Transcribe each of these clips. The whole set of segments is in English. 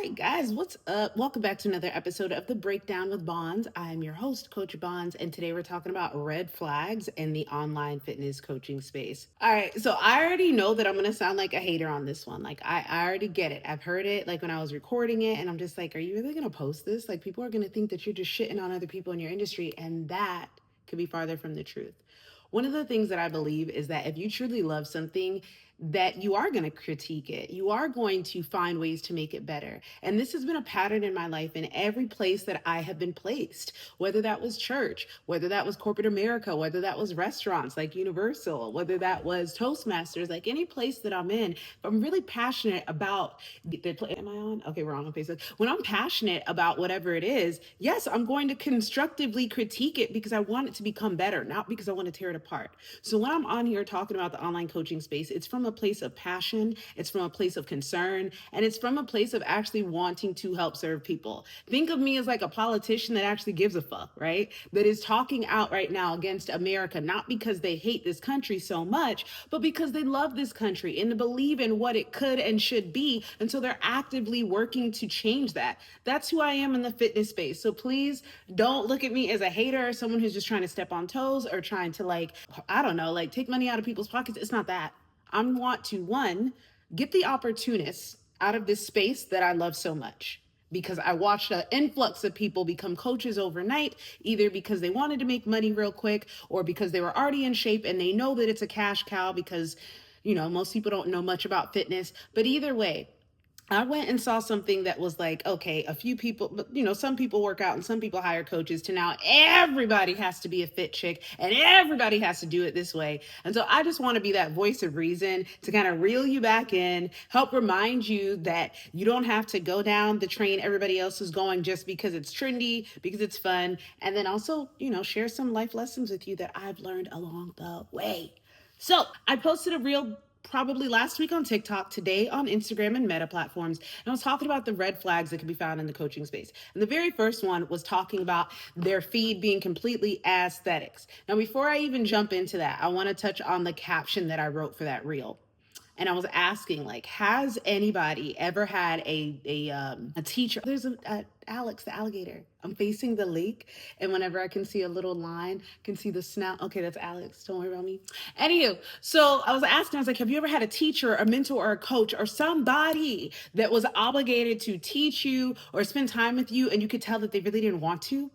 right, guys, what's up? Welcome back to another episode of The Breakdown with Bonds. I'm your host, Coach Bonds, and today we're talking about red flags in the online fitness coaching space. All right, so I already know that I'm going to sound like a hater on this one. Like, I already get it. I've heard it, like, when I was recording it, and I'm just like, are you really going to post this? Like, people are going to think that you're just shitting on other people in your industry, and that could be farther from the truth. One of the things that I believe is that if you truly love something, that you are going to critique it. You are going to find ways to make it better. And this has been a pattern in my life in every place that I have been placed, whether that was church, whether that was corporate America, whether that was restaurants like Universal, whether that was Toastmasters, like any place that I'm in. If I'm really passionate about am I on? Okay, we're on Facebook. When I'm passionate about whatever it is, yes, I'm going to constructively critique it because I want it to become better, not because I want to tear it apart. So when I'm on here talking about the online coaching space, it's from a place of passion, it's from a place of concern, and it's from a place of actually wanting to help serve people. Think of me as like a politician that actually gives a fuck, right? That is talking out right now against America, not because they hate this country so much, but because they love this country and believe in what it could and should be. And so they're actively working to change that. That's who I am in the fitness space. So please don't look at me as a hater or someone who's just trying to step on toes or trying to, like, I don't know, like take money out of people's pockets. It's not that. I want to, one, get the opportunists out of this space that I love so much, because I watched an influx of people become coaches overnight, either because they wanted to make money real quick or because they were already in shape and they know that it's a cash cow because, most people don't know much about fitness. But either way, I went and saw something that was like, okay, a few people, but some people work out and some people hire coaches, to now everybody has to be a fit chick and everybody has to do it this way. And so I just want to be that voice of reason to kind of reel you back in, help remind you that you don't have to go down the train everybody else is going just because it's trendy, because it's fun. And then also, share some life lessons with you that I've learned along the way. So I posted a reel probably last week on TikTok, today on Instagram and Meta platforms. And I was talking about the red flags that can be found in the coaching space. And the very first one was talking about their feed being completely aesthetics. Now, before I even jump into that, I want to touch on the caption that I wrote for that reel. And I was asking, like, has anybody ever had a teacher? There's a Alex the alligator. I'm facing the lake, and whenever I can see a little line, can see the snout. Okay, that's Alex. Don't worry about me. Anywho, so I was asking, I was like, have you ever had a teacher, a mentor, or a coach, or somebody that was obligated to teach you or spend time with you, and you could tell that they really didn't want to?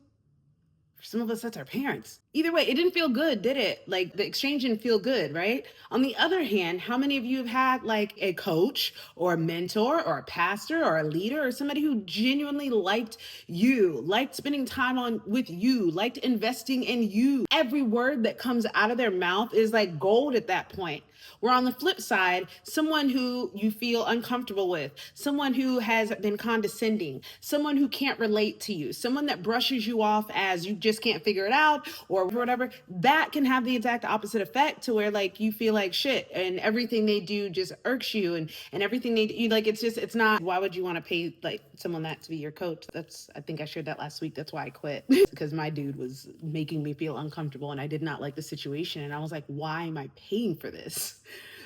For some of us, that's our parents. Either way, it didn't feel good, did it? Like, the exchange didn't feel good, right? On the other hand, how many of you have had like a coach or a mentor or a pastor or a leader or somebody who genuinely liked you, liked spending time on with you, liked investing in you? Every word that comes out of their mouth is like gold at that point. Where on the flip side, someone who you feel uncomfortable with, someone who has been condescending, someone who can't relate to you, someone that brushes you off as you just can't figure it out or whatever, that can have the exact opposite effect, to where like you feel like shit and everything they do just irks you, and everything they do, like, it's not, why would you want to pay like someone that to be your coach? I think I shared that last week. That's why I quit, because my dude was making me feel uncomfortable and I did not like the situation. And I was like, why am I paying for this?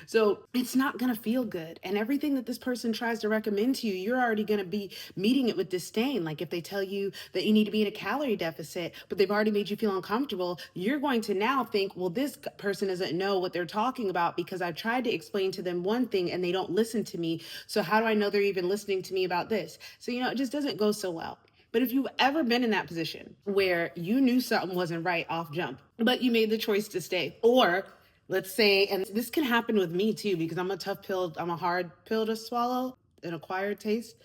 So it's not going to feel good. And everything that this person tries to recommend to you, you're already going to be meeting it with disdain. Like if they tell you that you need to be in a calorie deficit, but they've already made you feel uncomfortable, you're going to now think, well, this person doesn't know what they're talking about because I've tried to explain to them one thing and they don't listen to me. So how do I know they're even listening to me about this? So, it just doesn't go so well. But if you've ever been in that position where you knew something wasn't right off jump, but you made the choice to stay, or let's say, and this can happen with me too, because I'm a hard pill to swallow, an acquired taste.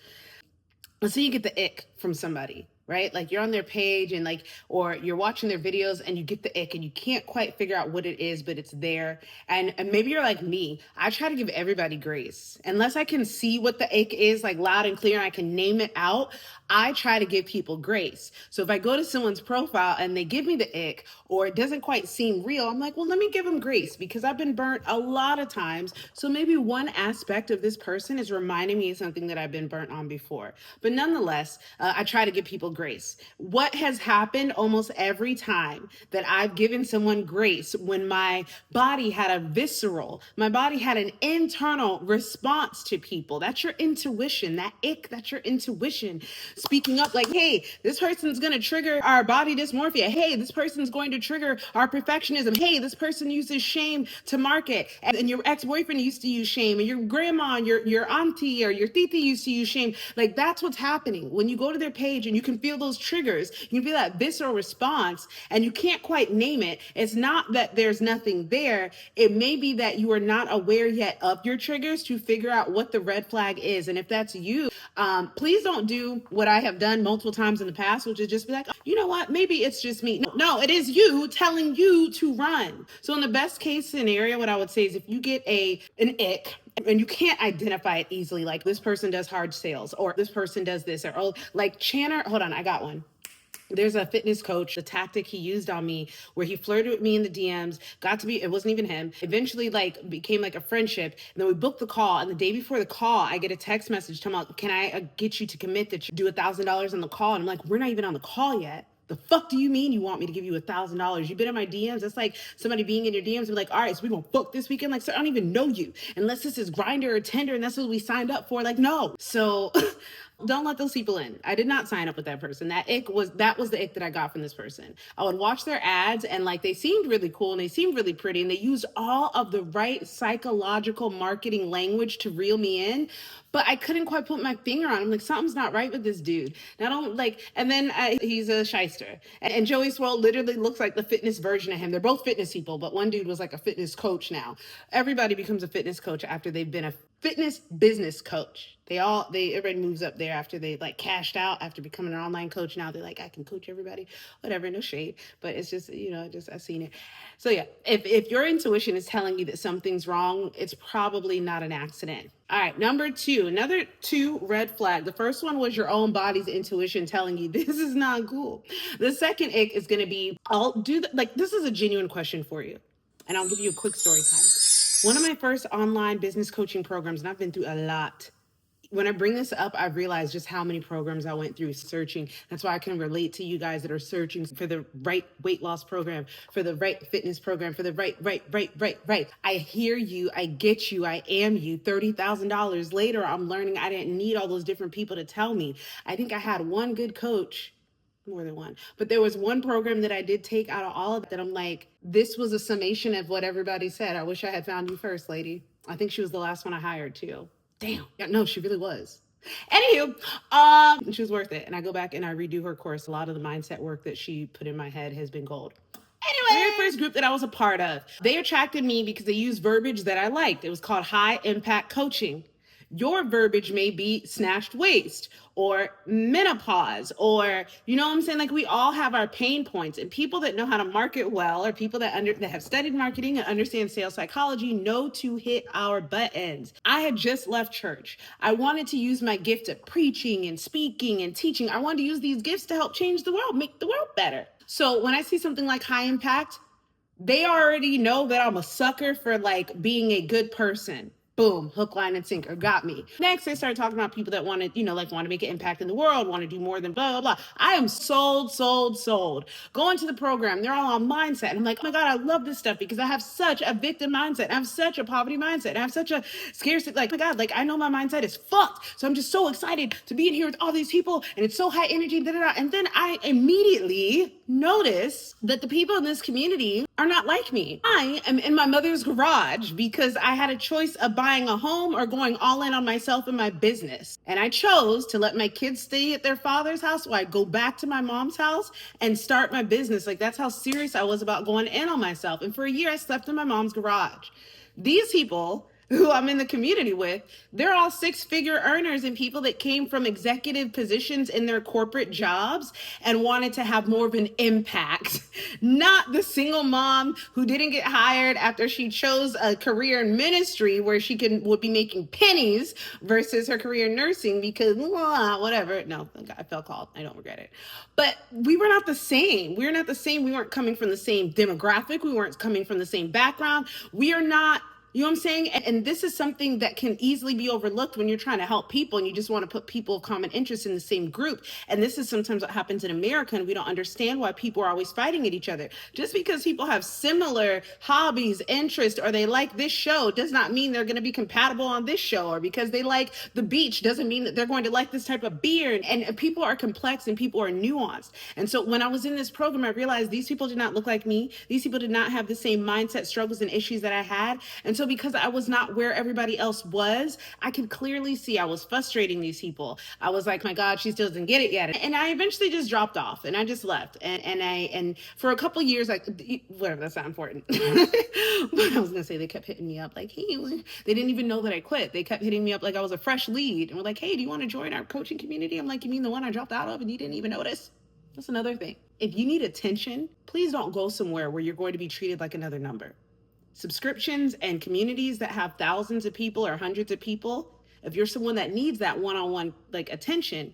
Let's say you get the ick from somebody, right? Like you're on their page and or you're watching their videos and you get the ick and you can't quite figure out what it is, but it's there. And maybe you're like me. I try to give everybody grace. Unless I can see what the ick is, like loud and clear, and I can name it out, I try to give people grace. So if I go to someone's profile and they give me the ick or it doesn't quite seem real, I'm like, well, let me give them grace, because I've been burnt a lot of times. So maybe one aspect of this person is reminding me of something that I've been burnt on before. But nonetheless, I try to give people grace. What has happened almost every time that I've given someone grace, when my body had a visceral, my body had an internal response to people. That's your intuition. That ick, that's your intuition speaking up like, hey, this person's going to trigger our body dysmorphia. Hey, this person's going to trigger our perfectionism. Hey, this person uses shame to market. And your ex-boyfriend used to use shame, and your grandma, and your auntie or your titi used to use shame. Like, that's what's happening. When you go to their page and you can feel those triggers, you can feel that visceral response, and you can't quite name it. It's not that there's nothing there. It may be that you are not aware yet of your triggers to figure out what the red flag is. And if that's you, please don't do what I have done multiple times in the past, which is just be like, oh, you know what, maybe it's just me. No, it is you telling you to run. So in the best case scenario, what I would say is, if you get an ick and you can't identify it easily, like this person does hard sales, or this person does this, or oh, like Channer, hold on, I got one. There's a fitness coach, the tactic he used on me where he flirted with me in the DMs, got to be, it wasn't even him, eventually like became like a friendship. And then we booked the call. And the day before the call, I get a text message talking about, can I get you to commit that you do $1,000 on the call? And I'm like, we're not even on the call yet. The fuck do you mean you want me to give you $1,000? You've been in my DMs. That's like somebody being in your DMs and be like, all right, so we're gonna book this weekend. Like, sir, I don't even know you. Unless this is Grindr or Tinder and that's what we signed up for. Like, no. So don't let those people in. I did not sign up with that person. That was the ick that I got from this person. I would watch their ads and like they seemed really cool and they seemed really pretty and they used all of the right psychological marketing language to reel me in. But I couldn't quite put my finger on him. Like, something's not right with this dude. And I don't like, and then he's a shyster. And Joey Swirl literally looks like the fitness version of him. They're both fitness people, but one dude was like a fitness coach now. Everybody becomes a fitness coach after they've been a fitness business coach. Everybody moves up there after they like cashed out after becoming an online coach. Now they're like, I can coach everybody, whatever, no shade. But it's just, I've seen it. So yeah, if your intuition is telling you that something's wrong, it's probably not an accident. All right, another two red flag. The first one was your own body's intuition telling you this is not cool. The second ick is going to be, this is a genuine question for you. And I'll give you a quick story time. One of my first online business coaching programs, and I've been through a lot. When I bring this up, I realize just how many programs I went through searching. That's why I can relate to you guys that are searching for the right weight loss program, for the right fitness program, for the right. I hear you. I get you. I am you. $30,000 later, I'm learning I didn't need all those different people to tell me. I think I had one good coach, more than one, but there was one program that I did take out of all of that. I'm like, this was a summation of what everybody said. I wish I had found you first, lady. I think she was the last one I hired too. Damn. Yeah, no, she really was. Anywho, she was worth it. And I go back and I redo her course. A lot of the mindset work that she put in my head has been gold. Anyway, very first group that I was a part of, they attracted me because they used verbiage that I liked. It was called high impact coaching. Your verbiage may be snatched waist or menopause, or, you know what I'm saying? Like, we all have our pain points, and people that know how to market well, or people that have studied marketing and understand sales psychology, know to hit our buttons. I had just left church. I wanted to use my gift of preaching and speaking and teaching. I wanted to use these gifts to help change the world, make the world better. So when I see something like high impact, they already know that I'm a sucker for like being a good person. Boom, hook, line, and sinker, got me. Next, they started talking about people that want to make an impact in the world, want to do more than blah, blah, blah. I am sold. Going to the program, they're all on mindset. And I'm like, oh my God, I love this stuff because I have such a victim mindset. I have such a poverty mindset. I have such a scarcity, like, oh my God, like I know my mindset is fucked. So I'm just so excited to be in here with all these people and it's so high energy, da, da, da. And then I immediately notice that the people in this community are not like me. I am in my mother's garage because I had a choice of buying a home or going all in on myself and my business. And I chose to let my kids stay at their father's house while I go back to my mom's house and start my business. Like, that's how serious I was about going in on myself. And for a year, I slept in my mom's garage. These people who I'm in the community with, they're all six-figure earners and people that came from executive positions in their corporate jobs and wanted to have more of an impact. Not the single mom who didn't get hired after she chose a career in ministry where she would be making pennies versus her career in nursing because whatever. No, I felt called. I don't regret it. But we were not the same. We were not the same. We weren't coming from the same demographic. We weren't coming from the same background. We are not You know what I'm saying? And this is something that can easily be overlooked when you're trying to help people and you just want to put people of common interest in the same group. And this is sometimes what happens in America, and we don't understand why people are always fighting at each other. Just because people have similar hobbies, interests, or they like this show does not mean they're going to be compatible on this show. Or because they like the beach doesn't mean that they're going to like this type of beer. And people are complex and people are nuanced. And so when I was in this program, I realized these people did not look like me. These people did not have the same mindset, struggles, and issues that I had. And so because I was not where everybody else was, I could clearly see I was frustrating these people. I was like, my God, she still doesn't get it yet. And I eventually just dropped off and I just left. And for a couple of years, like, whatever, that's not important. But I was gonna say they kept hitting me up like, hey, they didn't even know that I quit. They kept hitting me up like I was a fresh lead and were like, hey, do you want to join our coaching community? I'm like, you mean the one I dropped out of and you didn't even notice? That's another thing. If you need attention, please don't go somewhere where you're going to be treated like another number. Subscriptions and communities that have thousands of people or hundreds of people, if you're someone that needs that one-on-one like attention,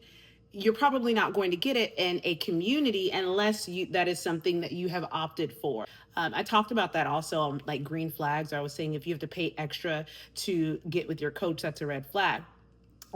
you're probably not going to get it in a community unless that is something that you have opted for. I talked about that also on like green flags. I was saying if you have to pay extra to get with your coach, that's a red flag.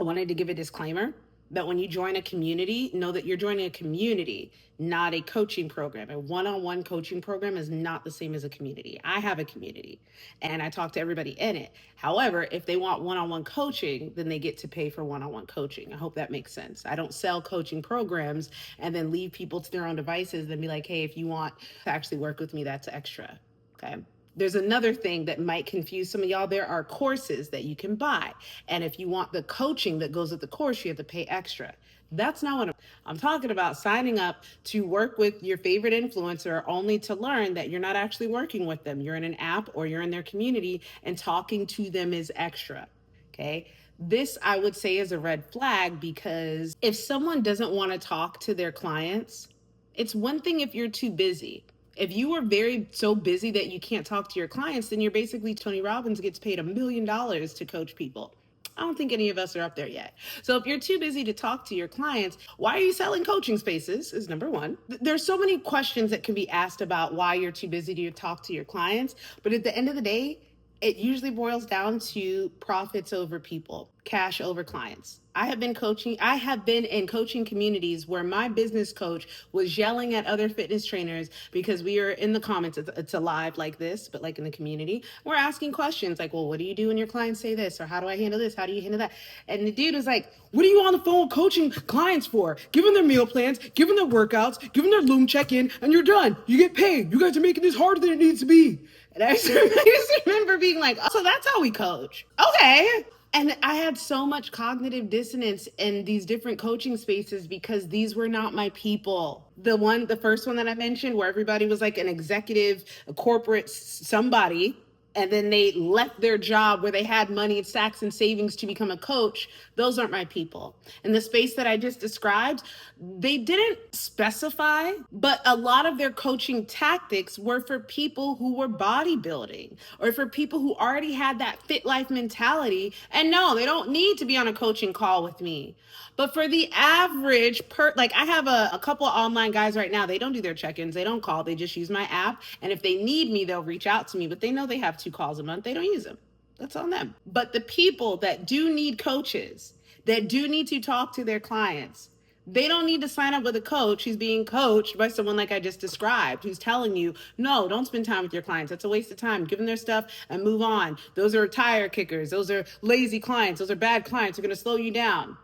I wanted to give a disclaimer that when you join a community, know that you're joining a community, not a coaching program. A one-on-one coaching program is not the same as a community. I have a community and I talk to everybody in it. However, if they want one-on-one coaching, then they get to pay for one-on-one coaching. I hope that makes sense. I don't sell coaching programs and then leave people to their own devices and be like, hey, if you want to actually work with me, that's extra. Okay. There's another thing that might confuse some of y'all. There are courses that you can buy. And if you want the coaching that goes with the course, you have to pay extra. That's not what I'm talking about. Signing up to work with your favorite influencer only to learn that you're not actually working with them. You're in an app or you're in their community and talking to them is extra. Okay. This I would say is a red flag because if someone doesn't want to talk to their clients, it's one thing if you're too busy. If you are so busy that you can't talk to your clients, then you're basically Tony Robbins gets paid $1 million to coach people. I don't think any of us are up there yet. So if you're too busy to talk to your clients, why are you selling coaching spaces is number one. There's so many questions that can be asked about why you're too busy to talk to your clients. But at the end of the day, it usually boils down to profits over people, cash over clients. I have been in coaching communities where my business coach was yelling at other fitness trainers because we are in the comments. It's a live like this, but like in the community, we're asking questions like, well, what do you do when your clients say this? Or how do I handle this? How do you handle that? And the dude was like, what are you on the phone coaching clients for? Give them their meal plans, give them their workouts, give them their Loom check-in, and you're done. You get paid. You guys are making this harder than it needs to be. And I just remember being like, oh, so that's how we coach. Okay. And I had so much cognitive dissonance in these different coaching spaces because these were not my people. The first one that I mentioned where everybody was like an executive, a corporate somebody, and then they left their job where they had money and stacks and savings to become a coach. Those aren't my people. In the space that I just described, they didn't specify, but a lot of their coaching tactics were for people who were bodybuilding or for people who already had that fit life mentality. And no, they don't need to be on a coaching call with me. But for the average like I have a couple of online guys right now, they don't do their check-ins, they don't call, they just use my app. And if they need me, they'll reach out to me, but they know they have 2 calls a month, they don't use them. That's on them. But the people that do need coaches, that do need to talk to their clients, they don't need to sign up with a coach who's being coached by someone like I just described, who's telling you, no, don't spend time with your clients. That's a waste of time. Give them their stuff and move on. Those are tire kickers. Those are lazy clients. Those are bad clients. They're going to slow you down.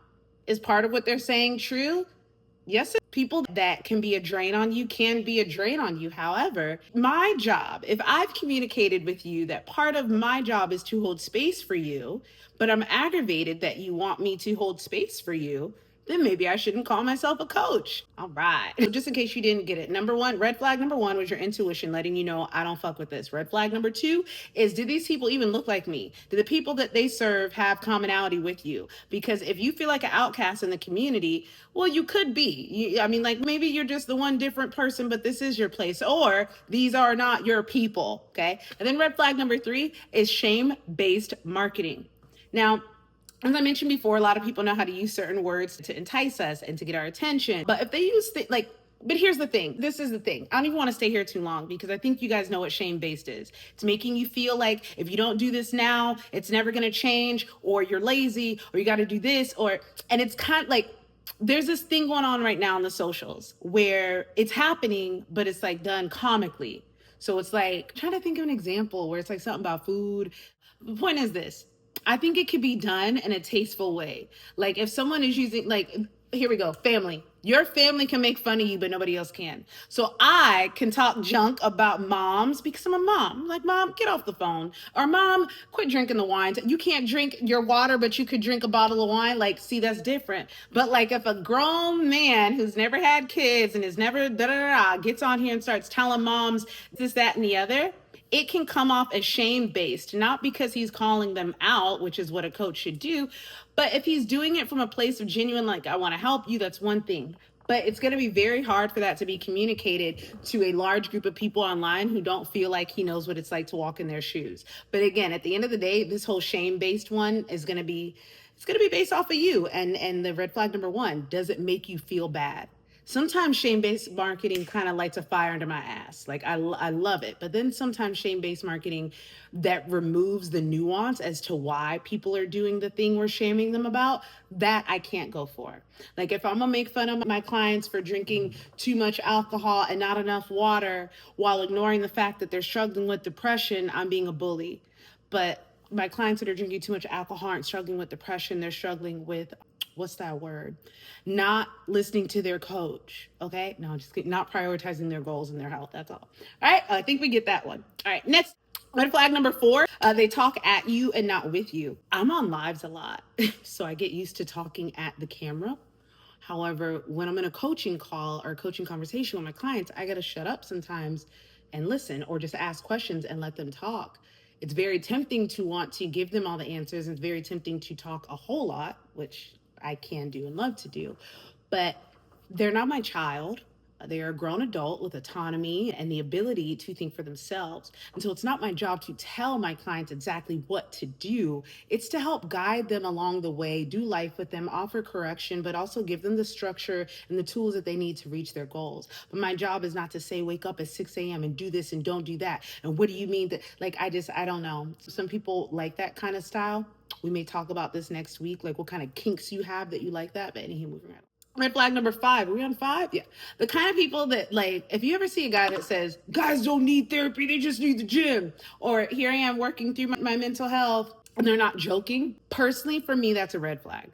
Is part of what they're saying true? Yes, people that can be a drain on you can be a drain on you. However, my job, if I've communicated with you that part of my job is to hold space for you, but I'm aggravated that you want me to hold space for you, then maybe I shouldn't call myself a coach. All right. So just in case you didn't get it, red flag number one was your intuition letting you know I don't fuck with this. Red flag number two is, do these people even look like me? Do the people that they serve have commonality with you? Because if you feel like an outcast in the community, well, you could be. Like maybe you're just the one different person, but this is your place, or these are not your people. Okay. And then red flag number three is shame-based marketing. Now, as I mentioned before, a lot of people know how to use certain words to entice us and to get our attention. But if they use But here's the thing. This is the thing. I don't even want to stay here too long because I think you guys know what shame-based is. It's making you feel like if you don't do this now, it's never going to change, or you're lazy, or you got to do this, and it's kind of like there's this thing going on right now on the socials where it's happening, but it's like done comically. So it's like, I'm trying to think of an example where it's like something about food. The point is this. I think it could be done in a tasteful way. Like if someone is using like here we go, family. Your family can make fun of you, but nobody else can. So I can talk junk about moms because I'm a mom. I'm like, mom, get off the phone. Or mom, quit drinking the wine. You can't drink your water, but you could drink a bottle of wine. Like, see, that's different. But like if a grown man who's never had kids and is never gets on here and starts telling moms this, that, and the other, it can come off as shame-based, not because he's calling them out, which is what a coach should do, but if he's doing it from a place of genuine, like, I want to help you, that's one thing. But it's going to be very hard for that to be communicated to a large group of people online who don't feel like he knows what it's like to walk in their shoes. But again, at the end of the day, this whole shame-based one is going to be, it's going to be based off of you. And the red flag number one, does it make you feel bad? Sometimes shame-based marketing kind of lights a fire under my ass. Like I love it. But then sometimes shame-based marketing that removes the nuance as to why people are doing the thing we're shaming them about, that I can't go for. Like if I'm gonna make fun of my clients for drinking too much alcohol and not enough water while ignoring the fact that they're struggling with depression, I'm being a bully. But my clients that are drinking too much alcohol aren't struggling with depression, they're struggling with what's that word? Not listening to their coach. Okay. No, just not prioritizing their goals and their health. That's all. All right. I think we get that one. All right. Next. Red flag number four, they talk at you and not with you. I'm on lives a lot, so I get used to talking at the camera. However, when I'm in a coaching call or a coaching conversation with my clients, I got to shut up sometimes and listen or just ask questions and let them talk. It's very tempting to want to give them all the answers. It's very tempting to talk a whole lot, which I can do and love to do, but they're not my child. They are a grown adult with autonomy and the ability to think for themselves. And so it's not my job to tell my clients exactly what to do. It's to help guide them along the way, do life with them, offer correction, but also give them the structure and the tools that they need to reach their goals. But my job is not to say, wake up at 6 a.m. and do this and don't do that. And what do you mean that, like, I don't know. Some people like that kind of style. We may talk about this next week, like what kind of kinks you have that you like that. But anyway, moving around. Red flag number five. Are we on five? Yeah. The kind of people that, like, if you ever see a guy that says, guys don't need therapy, they just need the gym. Or here I am working through my mental health, and they're not joking. Personally, for me, that's a red flag.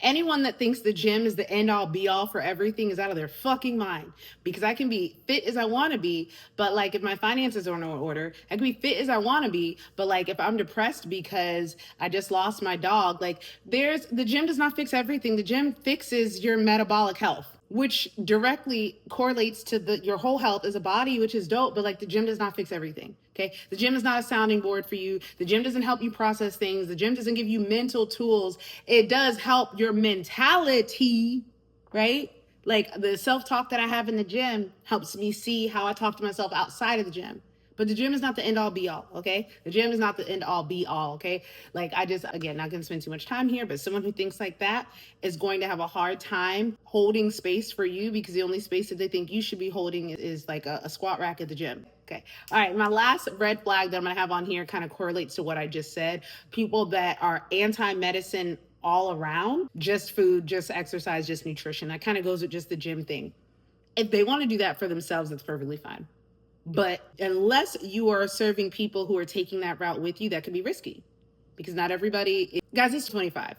Anyone that thinks the gym is the end all be all for everything is out of their fucking mind, because I can be fit as I want to be, but like if my finances are in order, I can be fit as I want to be, but like if I'm depressed because I just lost my dog, like the gym does not fix everything. The gym fixes your metabolic health, which directly correlates to your whole health as a body, which is dope, but like the gym does not fix everything. Okay. The gym is not a sounding board for you. The gym doesn't help you process things. The gym doesn't give you mental tools. It does help your mentality, right? Like the self-talk that I have in the gym helps me see how I talk to myself outside of the gym. But the gym is not the end all be all, okay? The gym is not the end all be all, okay? Like again, not gonna spend too much time here, but someone who thinks like that is going to have a hard time holding space for you, because the only space that they think you should be holding is like a squat rack at the gym. Okay. All right. My last red flag that I'm going to have on here kind of correlates to what I just said. People that are anti-medicine all around, just food, just exercise, just nutrition. That kind of goes with just the gym thing. If they want to do that for themselves, that's perfectly fine. But unless you are serving people who are taking that route with you, that can be risky, because not everybody, guys, it's 25.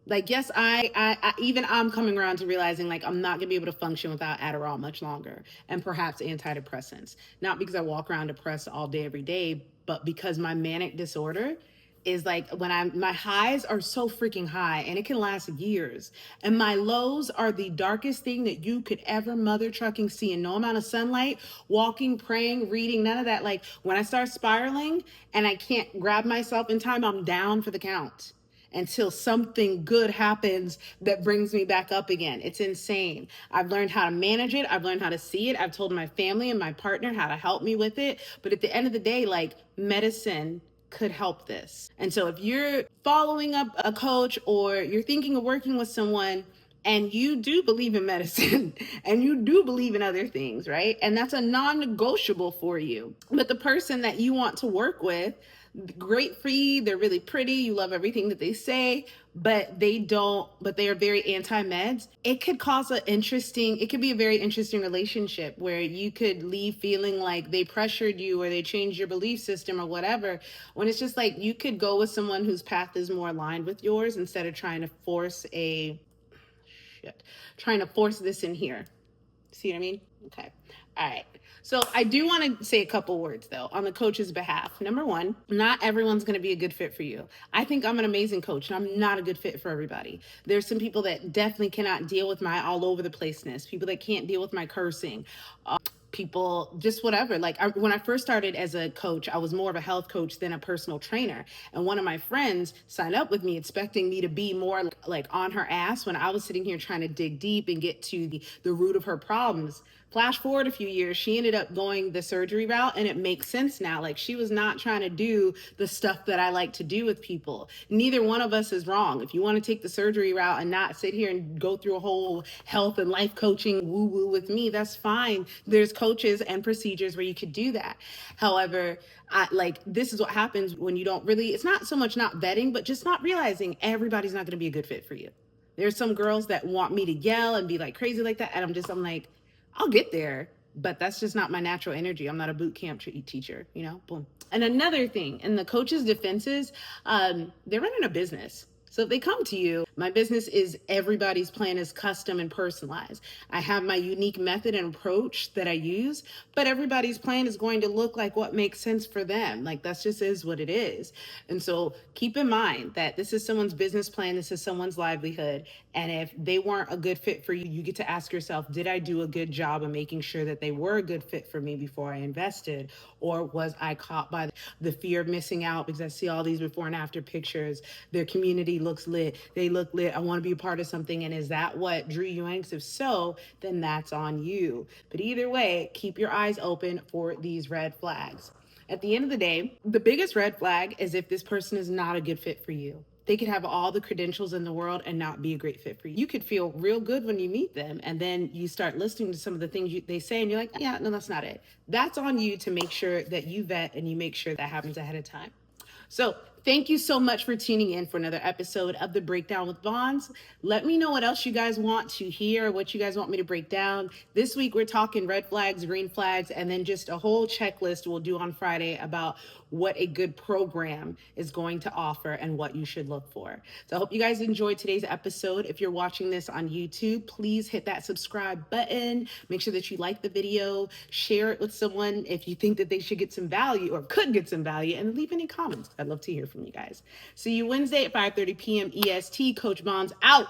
Like, yes, I'm coming around to realizing like I'm not gonna be able to function without Adderall much longer, and perhaps antidepressants. Not because I walk around depressed all day, every day, but because my manic disorder is like when my highs are so freaking high and it can last years. And my lows are the darkest thing that you could ever mother trucking see, and no amount of sunlight, walking, praying, reading, none of that. Like when I start spiraling and I can't grab myself in time, I'm down for the count until something good happens that brings me back up again. It's insane. I've learned how to manage it. I've learned how to see it. I've told my family and my partner how to help me with it. But at the end of the day, like medicine could help this. And so if you're following up a coach or you're thinking of working with someone, and you do believe in medicine and you do believe in other things, right? And that's a non-negotiable for you. But the person that you want to work with, great for you, they're really pretty, you love everything that they say, but they are very anti-meds. It could cause it could be a very interesting relationship where you could leave feeling like they pressured you or they changed your belief system or whatever, when it's just like you could go with someone whose path is more aligned with yours instead of trying to force this in here. See what I mean? Okay. All right. So I do want to say a couple words though on the coach's behalf. Number one, not everyone's going to be a good fit for you. I think I'm an amazing coach and I'm not a good fit for everybody. There's some people that definitely cannot deal with my all over the placeness, people that can't deal with my cursing, people just whatever. Like when I first started as a coach, I was more of a health coach than a personal trainer, and one of my friends signed up with me expecting me to be more like on her ass when I was sitting here trying to dig deep and get to the root of her problems. Flash forward a few years, she ended up going the surgery route, and it makes sense now. Like she was not trying to do the stuff that I like to do with people. Neither one of us is wrong. If you want to take the surgery route and not sit here and go through a whole health and life coaching woo woo with me, that's fine. There's coaches and procedures where you could do that. However, this is what happens when you don't really, it's not so much not vetting, but just not realizing everybody's not going to be a good fit for you. There's some girls that want me to yell and be like crazy like that. And I'm like, I'll get there, but that's just not my natural energy. I'm not a boot camp teacher, boom. And another thing, in the coach's defenses, they're running a business. So if they come to you, my business is everybody's plan is custom and personalized. I have my unique method and approach that I use, but everybody's plan is going to look like what makes sense for them. Like that's just is what it is. And so keep in mind that this is someone's business plan, this is someone's livelihood. And if they weren't a good fit for you, you get to ask yourself, did I do a good job of making sure that they were a good fit for me before I invested? Or was I caught by the fear of missing out because I see all these before and after pictures? Their community looks lit. They look lit. I want to be a part of something. And is that what drew you in? If so, then that's on you. But either way, keep your eyes open for these red flags. At the end of the day, the biggest red flag is if this person is not a good fit for you. They could have all the credentials in the world and not be a great fit for you. You could feel real good when you meet them, and then you start listening to some of the things they say, and you're like, yeah, no, that's not it. That's on you to make sure that you vet and you make sure that happens ahead of time. So thank you so much for tuning in for another episode of The Breakdown with Bonds. Let me know what else you guys want to hear, what you guys want me to break down. This week, we're talking red flags, green flags, and then just a whole checklist we'll do on Friday about what a good program is going to offer and what you should look for. So I hope you guys enjoyed today's episode. If you're watching this on YouTube, please hit that subscribe button. Make sure that you like the video, share it with someone if you think that they should get some value or could get some value, and leave any comments. I'd love to hear from you guys. See you Wednesday at 5:30 p.m. EST. Coach Bonds out.